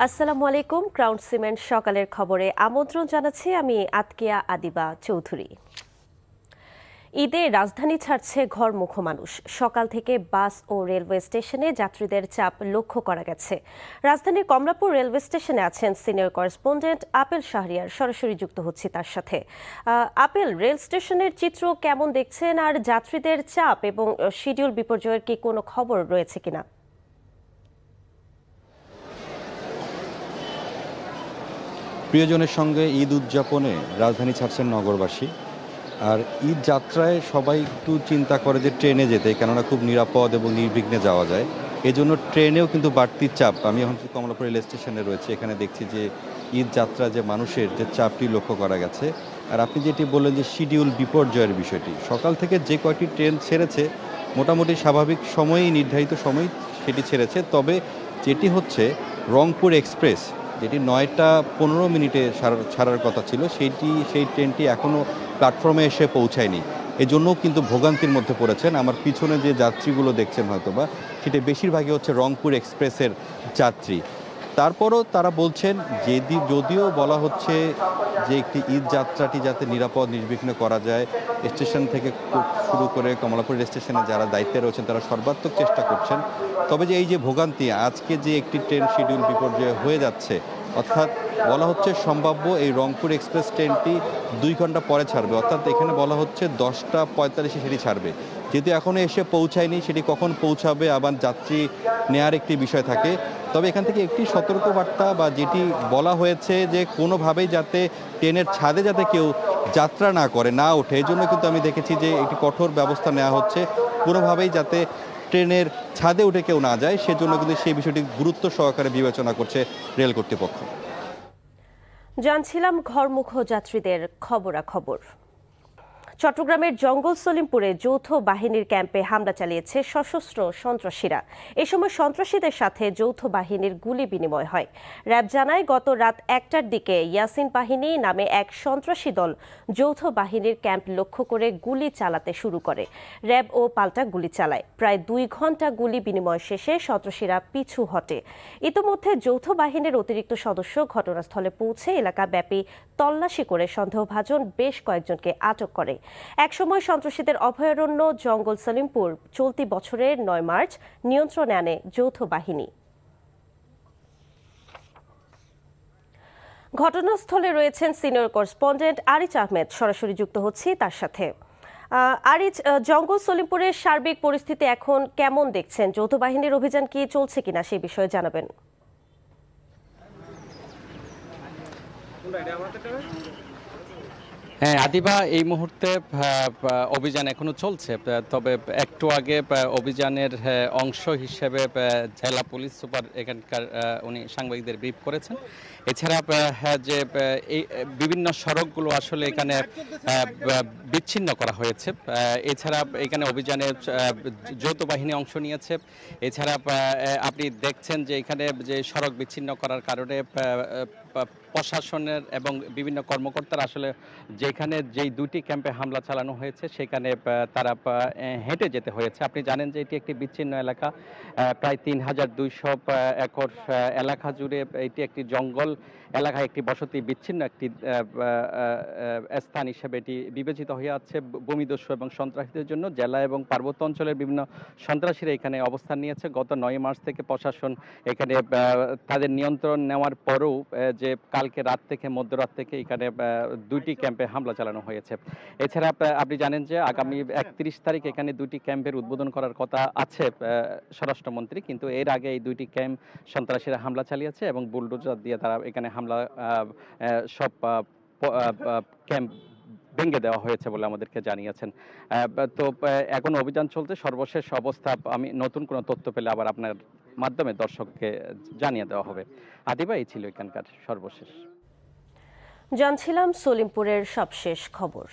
আসসালামু আলাইকুম। Crown cement সকালের খবরে আমন্ত্রণ জানাচ্ছি আমি আতকিয়া আদিবা চৌধুরী। ঈদে রাজধানী ছাড়ছে ঘরমুখো মানুষ। সকাল থেকে বাস ও রেলওয়ে স্টেশনে যাত্রীদের চাপ লক্ষ্য করা গেছে। রাজধানীর কমলাপুর রেলওয়ে স্টেশনে আছেন সিনিয়র করেসপন্ডেন্ট আপেল শাহরিয়ার, সরাসরি যুক্ত হচ্ছি তার সাথে। আপেল, রেল স্টেশনের চিত্র কেমন দেখছেন, আর যাত্রীদের চাপ এবং শিডিউল বিপর্যয়ের কি কোনো খবর রয়েছে কিনা? প্রিয়জনের সঙ্গে ঈদ উদযাপনে রাজধানী ছাড়ছেন নগরবাসী। আর ঈদ যাত্রায় সবাই একটু চিন্তা করে যে ট্রেনে যেতে, কেননা খুব নিরাপদ এবং নির্বিঘ্নে যাওয়া যায়। এজন্য ট্রেনেও কিন্তু বাড়তি চাপ। আমি এখন যে কমলাপুর রেল স্টেশনে রয়েছে, এখানে দেখছি যে ঈদ যাত্রা যে মানুষের যে চাপটি লক্ষ্য করা গেছে। আর আপনি যেটি বললেন যে শিডিউল বিপর্যয়ের বিষয়টি, সকাল থেকে যে কয়টি ট্রেন ছেড়েছে মোটামুটি স্বাভাবিক সময়েই, নির্ধারিত সময় সেটি ছেড়েছে। তবে যেটি হচ্ছে রংপুর এক্সপ্রেস, যেটি ৯টা ১৫ মিনিটে ছাড়ার কথা ছিল, সেই ট্রেনটি এখনও প্ল্যাটফর্মে এসে পৌঁছায়নি। এজন্যও কিন্তু ভোগান্তির মধ্যে পড়েছেন। আমার পিছনে যে যাত্রীগুলো দেখছেন হয়তোবা, সেটা বেশিরভাগই হচ্ছে রংপুর এক্সপ্রেসের যাত্রী। তারপরও তারা বলছেন যদিও বলা হচ্ছে যে একটি ঈদ যাত্রাটি যাতে নিরাপদ নির্বিঘ্ন করা যায়, স্টেশন থেকে শুরু করে কমলাপুর স্টেশনে যারা দায়িত্বে রয়েছেন তারা সর্বাত্মক চেষ্টা করছেন। তবে যে এই যে ভোগান্তি, আজকে যে একটি ট্রেন শিডিউল বিপর্যয় হয়ে যাচ্ছে, অর্থাৎ বলা হচ্ছে সম্ভাব্য এই রংপুর এক্সপ্রেস ট্রেনটি ২ ঘন্টা পরে ছাড়বে, অর্থাৎ এখানে বলা হচ্ছে 10টা ৪৫-এ সেটি ছাড়বে। যেহেতু এখনও এসে পৌঁছায়নি, সেটি কখন পৌঁছাবে আবার যাত্রী নেয়ার একটি বিষয় থাকে। তবে এখান থেকে একটি সতর্কবার্তা বা যেটি বলা হয়েছে যে কোনোভাবেই যাতে ট্রেনের ছাদে যাতে কেউ যাত্রা না করে, না ওঠে, এই জন্য কিন্তু আমি দেখেছি যে একটি কঠোর ব্যবস্থা নেওয়া হচ্ছে কোনোভাবেই যাতে ট্রেনের ছাদে উঠে কেউ না যায়। সেজন্য কিন্তু সেই বিষয়টি গুরুত্ব সহকারে বিবেচনা করছে রেল কর্তৃপক্ষ। জানছিলাম ঘরমুখো যাত্রীদের খবরাখবর। চট্টগ্রামের জঙ্গল সলিমপুরে যৌথ বাহিনীর ক্যাম্পে হামলা চালিয়েছে সশস্ত্র সন্ত্রাসীরা। এ সময় সন্ত্রাসীদের সাথে যৌথ বাহিনীর গুলি বিনিময় হয়। র্যাব জানায়, গত রাত ১টার দিকে ইয়াসিন বাহিনী নামে এক সন্ত্রাসী দল যৌথ বাহিনীর ক্যাম্প লক্ষ্য করে গুলি চালাতে শুরু করে। র্যাব ও পাল্টা গুলি চালায়। প্রায় ২ ঘন্টা গুলি বিনিময় শেষে সন্ত্রাসীরা পিছু হটে। ইতোমধ্যে যৌথ বাহিনীর অতিরিক্ত সদস্য ঘটনাস্থলে পৌঁছে এলাকাব্যাপী তল্লাশি করে সন্দেহভাজন বেশ কয়েকজনকে আটক করে। একসময় সন্ত্রাসীদের অভয়ারণ্য জঙ্গল সলিমপুর চলতি বছরের ৯ মার্চ নিয়ন্ত্রণে আনে যৌথ বাহিনী। ঘটনাস্থলে রয়েছেন সিনিয়র করেসপন্ডেন্ট আরিচ আহমেদ, সরাসরি যুক্ত হচ্ছি তার সাথে। আরিচ, জঙ্গল সলিমপুরের সার্বিক পরিস্থিতি এখন কেমন দেখছেন? যৌথ বাহিনীর অভিযান কি চলছে কিনা সেই বিষয়ে জানাবেন। হ্যাঁ আদিবা, এই মুহূর্তে অভিযান এখনো চলছে। তবে একটু আগে অভিযানের অংশ হিসেবে জেলা পুলিশ সুপার এখানকার উনি সাংবাদিকদের ব্রিফ করেছেন। এছাড়া যে এই বিভিন্ন সড়কগুলো আসলে এখানে বিচ্ছিন্ন করা হয়েছে। এছাড়া এখানে অভিযানে যৌথ বাহিনী অংশ নিয়েছে। এছাড়া আপনি দেখছেন যে এখানে যে সড়ক বিচ্ছিন্ন করার কারণে প্রশাসনের এবং বিভিন্ন কর্মকর্তারা আসলে যেখানে যেই দুটি ক্যাম্পে হামলা চালানো হয়েছে সেখানে তারা হেঁটে যেতে হয়েছে। আপনি জানেন যে এটি একটি বিচ্ছিন্ন এলাকা, প্রায় ৩,২০০ একর এলাকা জুড়ে এটি একটি জঙ্গল এলাকায় একটি বসতি বিচ্ছিন্ন একটি স্থান হিসেবে এটি বিবেচিত হয়ে আছে ভূমিদস্যু এবং সন্ত্রাসীদের জন্য। জেলা এবং পার্বত্য অঞ্চলের বিভিন্ন সন্ত্রাসীরা এখানে অবস্থান নিয়েছে। গত ৯ মার্চ থেকে প্রশাসন এখানে তাদের নিয়ন্ত্রণ নেওয়ার পরেও যে কালকে রাত থেকে মধ্যরাত থেকে এখানে দুইটি ক্যাম্পে হামলা চালানো হয়েছে। এছাড়া আপনি জানেন যে আগামী ৩১ তারিখ এখানে দুটি ক্যাম্পের উদ্বোধন করার কথা আছে স্বরাষ্ট্রমন্ত্রী, কিন্তু এর আগে এই দুইটি ক্যাম্প সন্ত্রাসীরা হামলা চালিয়েছে এবং বুলডোজার দিয়ে তারা এখানে হামলা সব ক্যাম্প ভেঙে দেওয়া হয়েছে বলে আমাদেরকে জানিয়েছেন। তো এখন অভিযান চলছে। সর্বশেষ অবস্থা আমি নতুন কোনো তথ্য পেলে আবার আপনার মাধ্যমে দর্শককে জানিয়ে দেওয়া হবে। আদিবা, এই ছিল এখানকার সর্বশেষ। জানছিলাম সলিমপুরের সবশেষ খবর।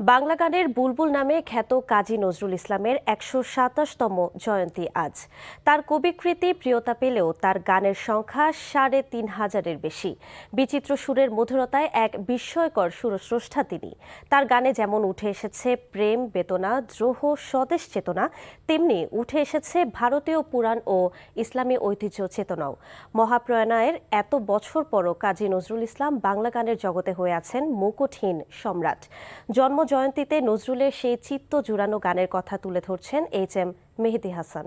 বাংলা গানের বুলবুল নামে খ্যাত কাজী নজরুল ইসলামের ১২৭তম জয়ন্তী আজ। তার কবিকৃতি প্রিয়তা পেলেও তার গানের সংখ্যা ৩৫০০-এর বেশি। বিচিত্র সুরের মধুরতায় এক বিস্ময়কর সুরস্রষ্টা তিনি। তার গানে যেমন উঠে এসেছে প্রেম, বেদনা, দ্রোহ, স্বদেশ চেতনা, তেমনি উঠে এসেছে ভারতীয় পুরাণ ও ইসলামী ঐতিহ্য চেতনাও। মহাপ্রয়াণের এত বছর পরও কাজী নজরুল ইসলাম বাংলা গানের জগতে হয়ে আছেন মুকুটহীন সম্রাট। জয়ন্তীতে নজরুলের সেই চিত্ত জুড়ানো গানের কথা তুলে ধরছেন HM মেহেদী হাসান।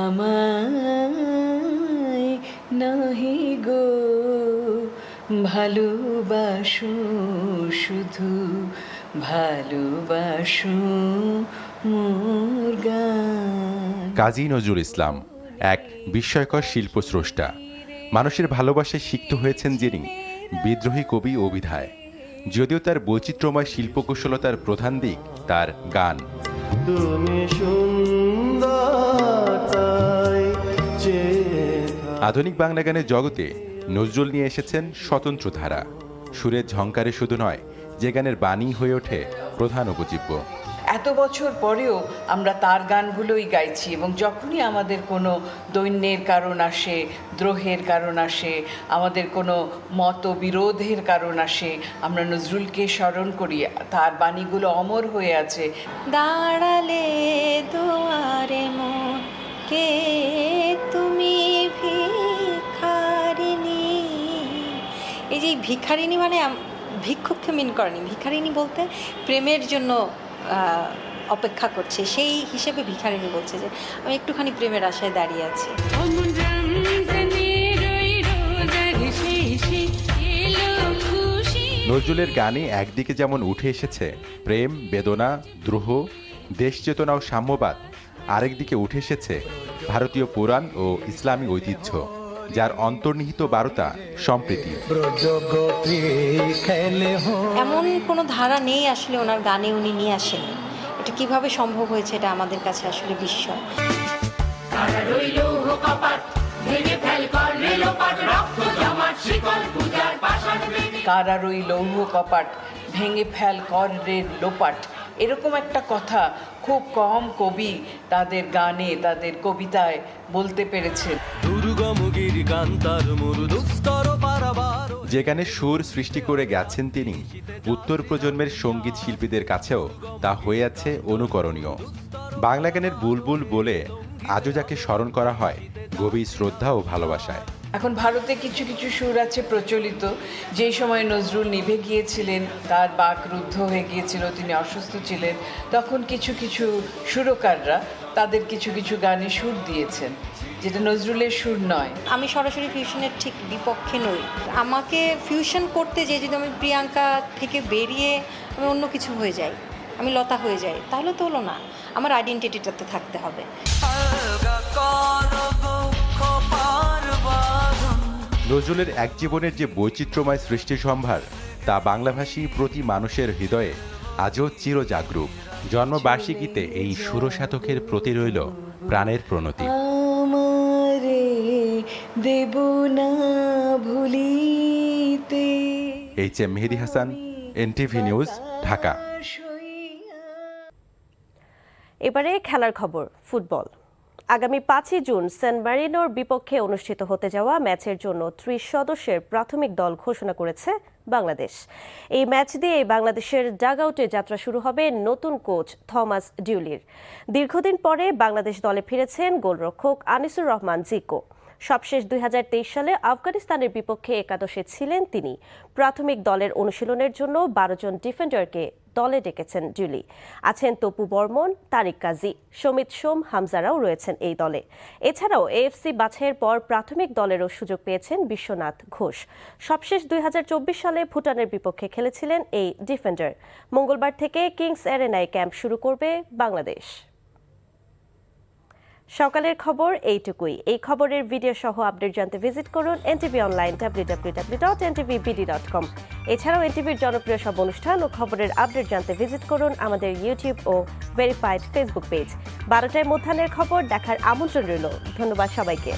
আমায় নাহি গো ভালোবাসো, শুধু ভালোবাসো মোর গান। কাজী নজরুল ইসলাম এক বিস্ময়কর শিল্পস্রষ্টা। মানুষের ভালোবাসায় সিক্ত হয়েছেন যিনি বিদ্রোহী কবি ও বিধায়। যদিও তার বৈচিত্র্যময় শিল্পকুশলতার প্রধান দিক তার গান। আধুনিক বাংলা গানের জগতে নজরুল নিয়ে এসেছেন স্বতন্ত্র ধারা। সুরের ঝংকারে শুধু নয়, যে গানের বাণী হয়ে ওঠে প্রধান উপজীব্য। এত বছর পরেও আমরা তার গানগুলোই গাইছি, এবং যখনই আমাদের কোনো দৈন্যের কারণ আসে, দ্রোহের কারণ আসে, আমাদের কোনো মতবিরোধের কারণ আসে, আমরা নজরুলকে স্মরণ করি। তার বাণীগুলো অমর হয়ে আছে। দাঁড়ালে দুয়ারে মন কে তুমি ভিখারিনী। এই যে ভিখারিনী মানে ভিক্ষুককে মিন করেনি, ভিখারিনী বলতে প্রেমের জন্য অপেক্ষা করছে, সেই হিসেবে ভিখারিনী বলছে যে আমি একটুখানি প্রেমের আশায় দাঁড়িয়ে আছি। নজরুলের গানে একদিকে যেমন উঠে এসেছে প্রেম, বেদনা, দ্রোহ, দেশ চেতনা ও সাম্যবাদ, আরেকদিকে উঠে এসেছে ভারতীয় পুরাণ ও ইসলামী ঐতিহ্য, যার অন্তর্নিহিত বার্তা সম্প্রীতি। এমন কোনো ধারা নেই আসলে ওনার গানে উনি নিয়ে আসেন। এটা কিভাবে সম্ভব হয়েছে, এটা আমাদের কাছে আসলে বিস্ময়। কারার ওই লৌহ কপাট ভেঙে ফেল কর রে লোপাট, এরকম একটা কথা খুব কম কবি তাদের গানে, তাদের কবিতায় বলতে পেরেছেন। যে গানের সুর সৃষ্টি করে গেছেন তিনি, উত্তর প্রজন্মের সঙ্গীত শিল্পীদের কাছেও তা হয়ে আছে অনুকরণীয়। বাংলা গানের বুলবুল বলে আজও যাকে স্মরণ করা হয় গভীর শ্রদ্ধা ও ভালোবাসায়। এখন ভারতে কিছু কিছু সুর আছে প্রচলিত, যেই সময় নজরুল নিভে গিয়েছিলেন, তার বাক রুদ্ধ হয়ে গিয়েছিল, তিনি অসুস্থ ছিলেন, তখন কিছু কিছু সুরকাররা তাদের কিছু কিছু গানে সুর দিয়েছেন, যেটা নজরুলের সুর নয়। আমি সরাসরি ফিউশনের ঠিক বিপক্ষে নই। আমাকে ফিউশন করতে যে যদি আমি প্রিয়াঙ্কা থেকে বেরিয়ে আমি অন্য কিছু হয়ে যাই, আমি লতা হয়ে যাই, তাহলে তো হলো না। আমার আইডেন্টিটিটাতে থাকতে হবে। নজরুলের এক জীবনের যে বৈচিত্র্যময় সৃষ্টি সম্ভার, তা বাংলাভাষী প্রতি মানুষের হৃদয়ে আজও চিরজাগরুক। জন্মবার্ষিকীতে এই সুরসাধকের প্রতি রইল প্রাণের প্রণতি। আমারে দেব না ভুলিতে। HM মেহেদী হাসান, NTV নিউজ, ঢাকা। এবারে খেলার খবর, ফুটবল। আগামী 5 জুন সান মারিনোর বিপক্ষে অনুষ্ঠিত হতে যাওয়া ম্যাচের জন্য 30 সদস্যের প্রাথমিক দল ঘোষণা করেছে বাংলাদেশ। এই ম্যাচ দিয়ে বাংলাদেশের ডাগআউটে যাত্রা শুরু হবে নতুন কোচ থমাস ডিউলির। দীর্ঘদিন পরে বাংলাদেশ দলে ফিরেছেন গোলরক্ষক আনিসুর রহমান জিকো। সবশেষ 2023 সালে আফগানিস্তানের বিপক্ষে একাদশে ছিলেন তিনি। প্রাথমিক দলের অনুশীলনের জন্য 12 জন ডিফেন্ডারকে দলে ডেকেছেন ডিউলি। আছেন তপু বর্মন, তারিক কাজী, সমিত সোম, হামজারাও রয়েছেন এই দলে। এছাড়াও AFC বাছাইয়ের পর প্রাথমিক দলেরও সুযোগ পেয়েছেন বিশ্বনাথ ঘোষ। সবশেষ 2024 সালে ভুটানের বিপক্ষে খেলেছিলেন এই ডিফেন্ডার। মঙ্গলবার থেকে কিংস এরেনায় ক্যাম্প শুরু করবে বাংলাদেশ। সকালের খবর এইটুকুই। এই খবরের ভিডিও সহ আপডেট জানতে ভিজিট করুন NTV অনলাইন www.ntvbd.com। এছাড়াও NTVর জনপ্রিয় সব অনুষ্ঠান ও খবরের আপডেট জানতে ভিজিট করুন আমাদের ইউটিউব ও ভেরিফাইড ফেসবুক পেজ। 12টায় মধ্যাহ্নের খবর দেখার আমন্ত্রণ রইল। ধন্যবাদ সবাইকে।